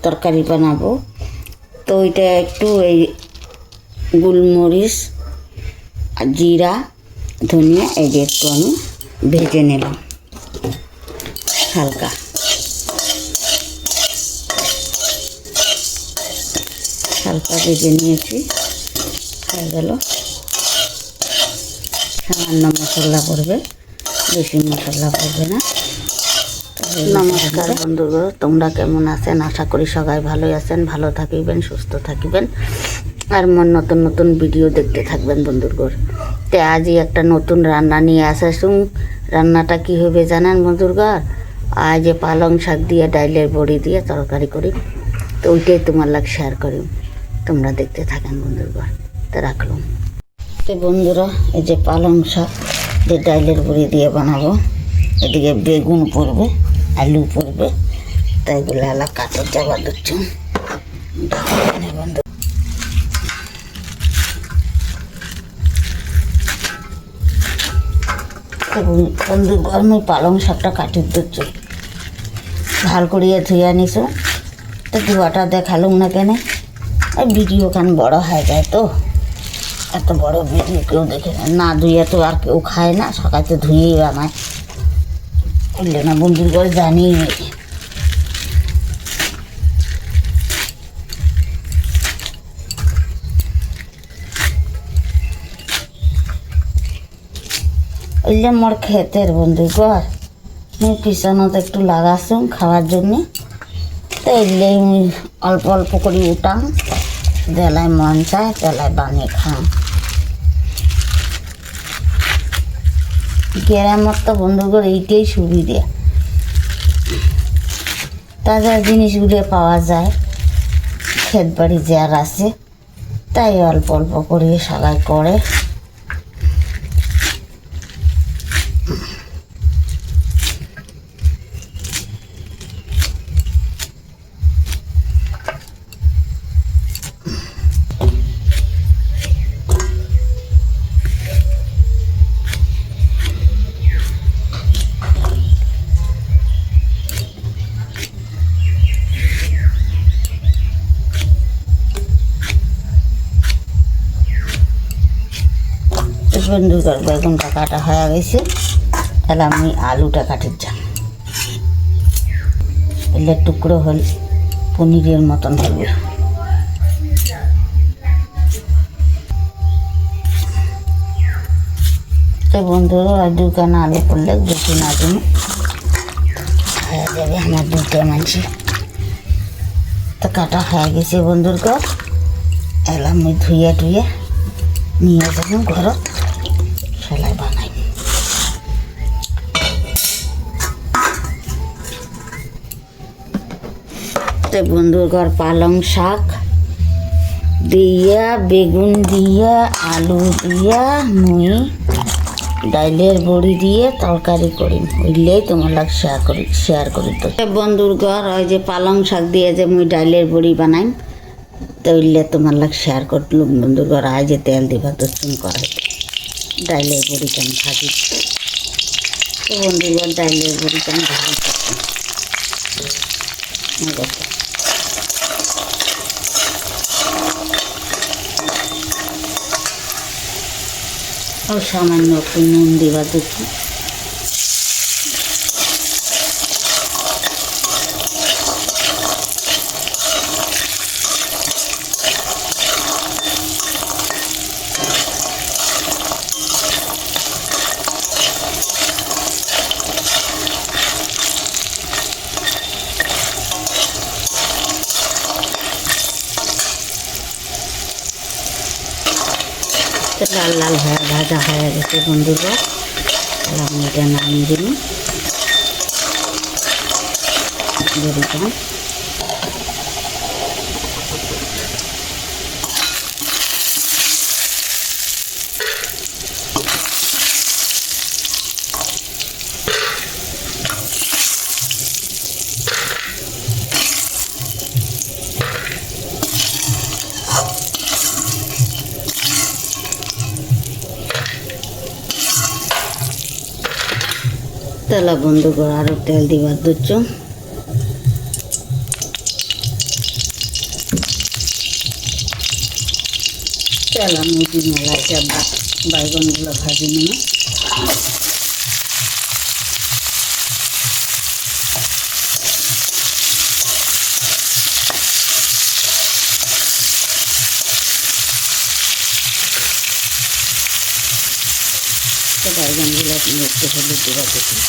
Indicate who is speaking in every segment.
Speaker 1: তরকারি বানাবো। তো ওইটা একটু এই গোলমরিচ আর জিরা ধনিয়া এই যে একটু আমি ভেজে নিলাম হালকা। হালকা ভেজে নিয়েছি, হয়ে গেল। সামান্য মশলা পড়বে, বেশি মশলা পড়বে না। নমস্কার বন্ধুগণ, তোমরা কেমন আছেন? আশা করি সবাই ভালোই আছেন, ভালো থাকিবেন, সুস্থ থাকিবেন, আর নতুন নতুন ভিডিও দেখতে থাকবেন বন্ধুগণ। তো আজই একটা নতুন রান্না নিয়ে আসুন। রান্নাটা কী হবে জানেন বন্ধুগণ? আজ পালং শাক দিয়ে ডাইলের বড়ি দিয়ে তরকারি করি। তো ওইটাই তোমার লাগ শেয়ার করি, তোমরা দেখতে থাকেন বন্ধুগণ। তো রাখলাম। তো বন্ধুরা, এই যে পালং শাক দিয়ে ডাইলের বড়ি দিয়ে বানাবো। এদিকে বেগুন পড়বে, আলু পড়বে, তাই এগুলো আলা কাটে যাওয়া দিচ্ছি বন্ধু। বন্ধু আমি পালং শাকটা কাটি দিচ্ছি, ভাল করিয়ে ধুয়ে নিছো। তো ধোয়াটা দেখালুম না কেন, ভিডিও খান বড় হয়ে যায়, তো এত বড় ভিডিও কেউ দেখে না, ধুয়ে তো আর কেউ খায় না, সকালে ধুয়েই বানায়, বুঝলে না বন্ধুর ঘরে জানি। ওইলে মোর ক্ষেতের বন্ধুর ঘর, মুই পিছনত একটু লাগাছুম খাওয়ার জন্যে। তো এলে মুই অল্প অল্প করে উঠাম, বেলায় মন চায় বেলায় বানিয়ে খাম। গ্রামের তো বন্ধুগণ এইটাই সুবিধা, তাজা জিনিসগুলো পাওয়া যায়, ক্ষেত বাড়ি যার আছে, তাই অল্প অল্প করে সবাই করে। বন্ধুগণ বেগুনটা কাটা হয়ে গেছে, তাহলে আমি আলুটা কাটির যাম। এলে টুকরো হল পনিরের মতন হবে। তো বন্ধুরা দুখানা আলু করলে বেশি না দিন হয়ে যাবে আমার দুটো মানছি। তো কাটা হয়ে গেছে বন্ধুগণ, এলাম আমি ধুয়ে টুয়ে নিয়ে যাবো ঘরত, সেলাই বানাই। তো বন্ধুর ঘর পালং শাক দিয়া বেগুন দিয়া আলু দিয়া মুই ডাইলের বড়ি দিয়ে তরকারি করি, বুঝলেই তোমার লাগ শেয়ার করি। তো বন্ধুর ঘর ওই যে পালং শাক দিয়ে যে মুই ডাইলের বড়ি বানাই, তো উঠলে তোমার লাগ শেয়ার করলুম বন্ধুর ঘর। আয় যে তেল দিবা তো চুন করাই ডাইলের বড়ি কেন ভাজি। তো বন্ধুর ঘর ডাইলের বড়ি কেন ভাজি করতে ও সামান্য একটু নুন দিবা দেখি। লাল লাল হয়ে ভাজা হয়ে গেছে বন্ধুরা, আমি এটা নামিয়ে দিন বড়িটা। তেলা বন্ধ করে আরও তেল দিবার দিচ্ছ। তেলা মুরগি মেলাইটা বাইগনগুলো ভাজি নেব। বাইগনগুলো আপনি একটু হলুদ দেওয়া দেখুন।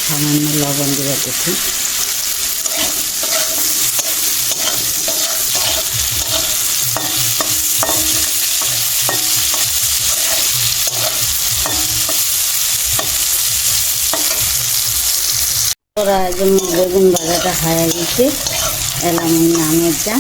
Speaker 1: সামান্য লবণ দেওয়া দেখুন। ওরা যেমন বেগুন ভাজাটা হারা গেছে, এলাম নামের যা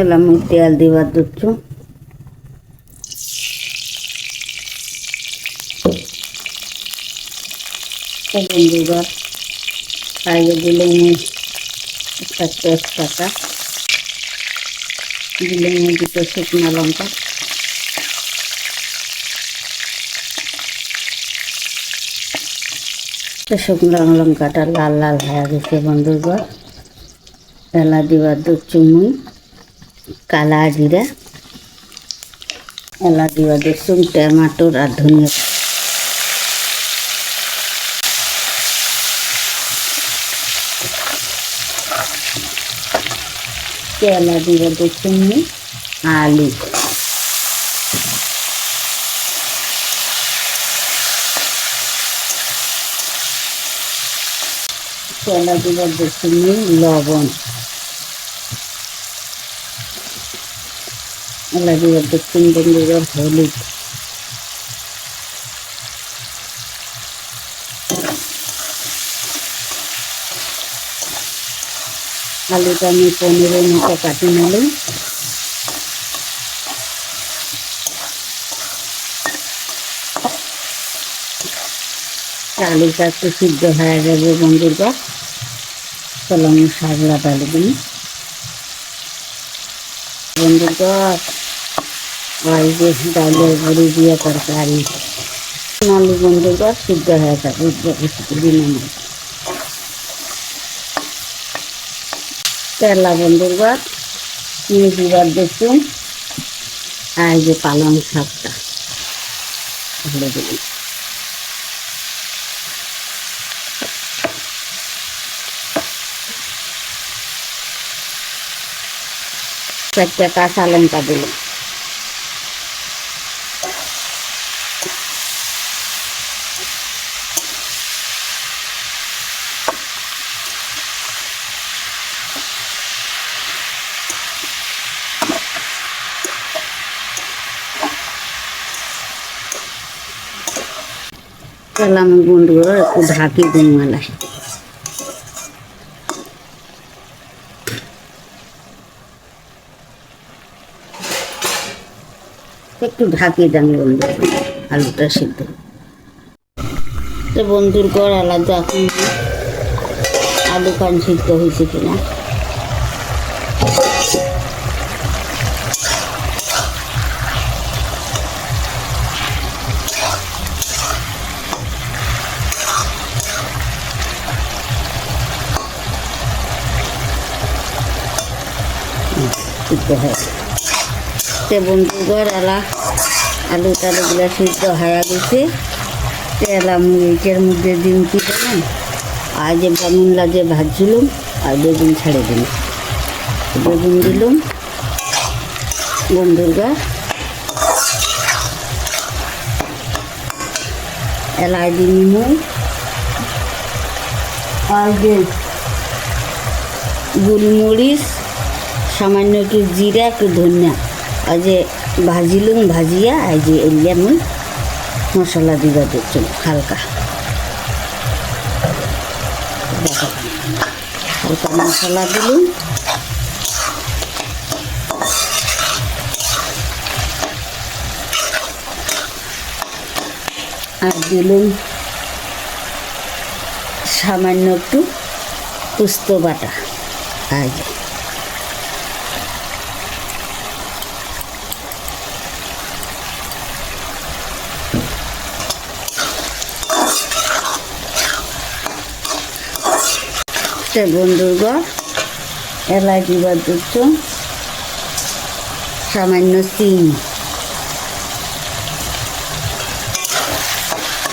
Speaker 1: এলাম তেল দিবার দিচ্ছ। বন্ধুরা আগে দিলাম একটা তেজপাতা, দিলাম দুটো শুকনো লঙ্কা, শুকনো লঙ্কাটা লাল লাল হয়ে গেছে বন্ধুরা। এলা দিবার দিচ্ছ মুই কালা জিরা, এলা দিবার দিচ্ছ টমাটোর আর ধনিয়া, তেলা দিবার দিচ্ছ মুই আলু, তেলা দিবার দিচ্ছ মুই লবণ, এলা দিবার দিচ্ছ বন্ধুরা হলুদ, আলুটা আমি 15 মতো কাটি নিলাম। আলুটা একটু সিদ্ধ হয়ে যাবে বন্ধুরা, চলো আমি শাকলা ডালি দিই বন্ধুরা। ওই যে ডালের বড়ি দিয়ে তরকারি আলু বন্ধুরা সিদ্ধ হয়ে যাবে দিন। তেলা বন্ধুরা নিয়ে দিবার দেখুন, আর যে পালং শাকটা ঢেলে দিলাম। চারটা কাঁচা লঙ্কা দিলাম। তেলা আমি বন্ধুরা একটু ঢাকি দিই মেলায়, একটু ঢাকি দেন বন্ধু আলুটা সিদ্ধ। তো বন্ধুর ঘর আলাদা এখন আলু কান সিদ্ধ হয়েছে কিনা। সিদ্ধ হয় তে বন্ধুর ঘর আলু টালুগুলো সিদ্ধ হয়ে গেছে। তেলা মুড়িটার মধ্যে ডিম কি দিলাম, আর যে বেগুনলা যে ভাজছিলাম আর বেগুন ছেড়ে দিলাম, বেগুন দিলাম বন্ধুর ঘর। এলাই দিন আর যে গোলমরিচ, সামান্য একটু জিরা, একটু ধনিয়া, আর যে ভাজিলুম ভাজিয়া আর যে এলিয়া মুই মশলা দিবা দিচ্ছ হালকা হালকা মশলা দিলুম। আর দিলুম সামান্য একটু পোস্ত বাটা। আজ বন্ধুগণ এলাচ দিবার দিচ্ছ সামান্য চিনি।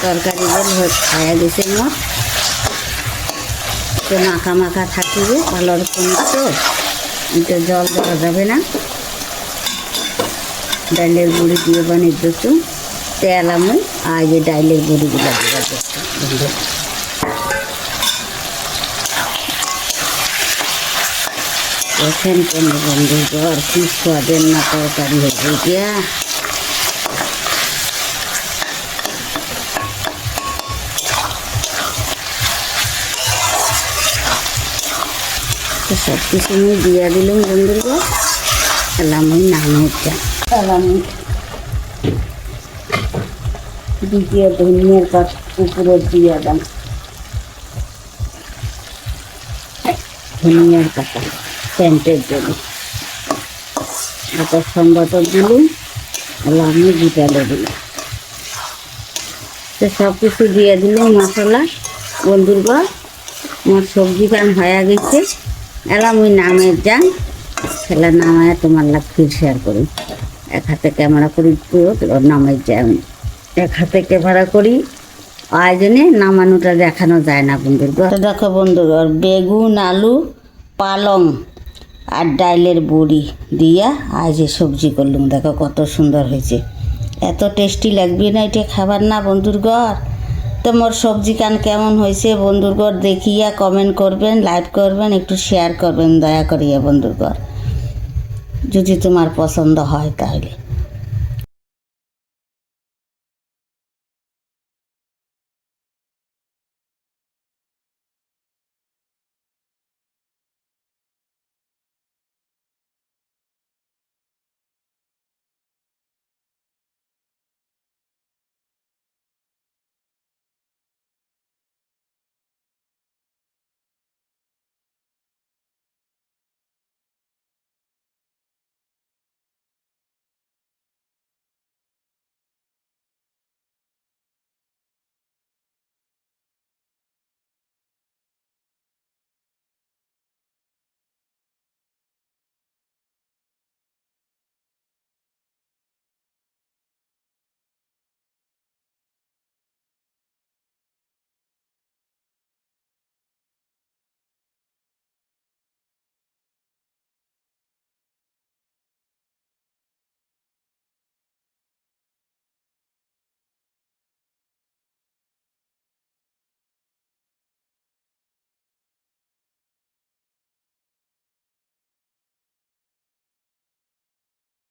Speaker 1: তরকারি বল খাইয়া দিছে মোট তো মাখা মাখা থাকিবে ভালো রকম। তো এটা জল দেওয়া যাবে না। ডাইলের গুঁড়ি দিয়ে বানিয়ে দিচ্ছ তেল আমি আর যে ডাইলের গুঁড়িগুলো দিয়ে দিচ্ছ বন্ধু। দেখেন কোন বন্ধুগণ কি স্বাদের না তরকারি হয়েছে গিয়া। সব কিছু আমি দিয়া দিলাম বন্ধুগণ। আমি নামে আমি দ্বিতীয় ধনিয়ার পাত উপরে দিয়ে দাম। ধনিয়ার পাতা সেন্টের জন্য একটা সম্বাদ দিলাম। আমি বিটালে দিলাম। তো সব কিছু দিয়ে দিলাম মশলা বন্ধুগণ। আমার সবজি কান হয়ে গেছে। এলাম ওই নামের যান খেলা নামায় তোমার লাগ ফির শেয়ার করি। এক হাতে ক্যামেরা করি নামের যান, এক হাতে ক্যামেরা করি। আয়োজনে নামানোটা দেখানো যায় না বন্ধুগণ। দেখো বন্ধুগণ বেগুন আলু পালং আর ডাইলের বড়ি দিয়া আজ সবজি করলুম। দেখো কত সুন্দর হয়েছে। এত টেস্টি লাগবে না এটা খাবার না বন্ধুরগড়। তোমার সবজি কান কেমন হয়েছে বন্ধুরগড় দেখিয়া কমেন্ট করবেন, লাইক করবেন, একটু শেয়ার করবেন দয়া করিয়া বন্ধুরগড়। যদি তোমার পছন্দ হয় তাহলে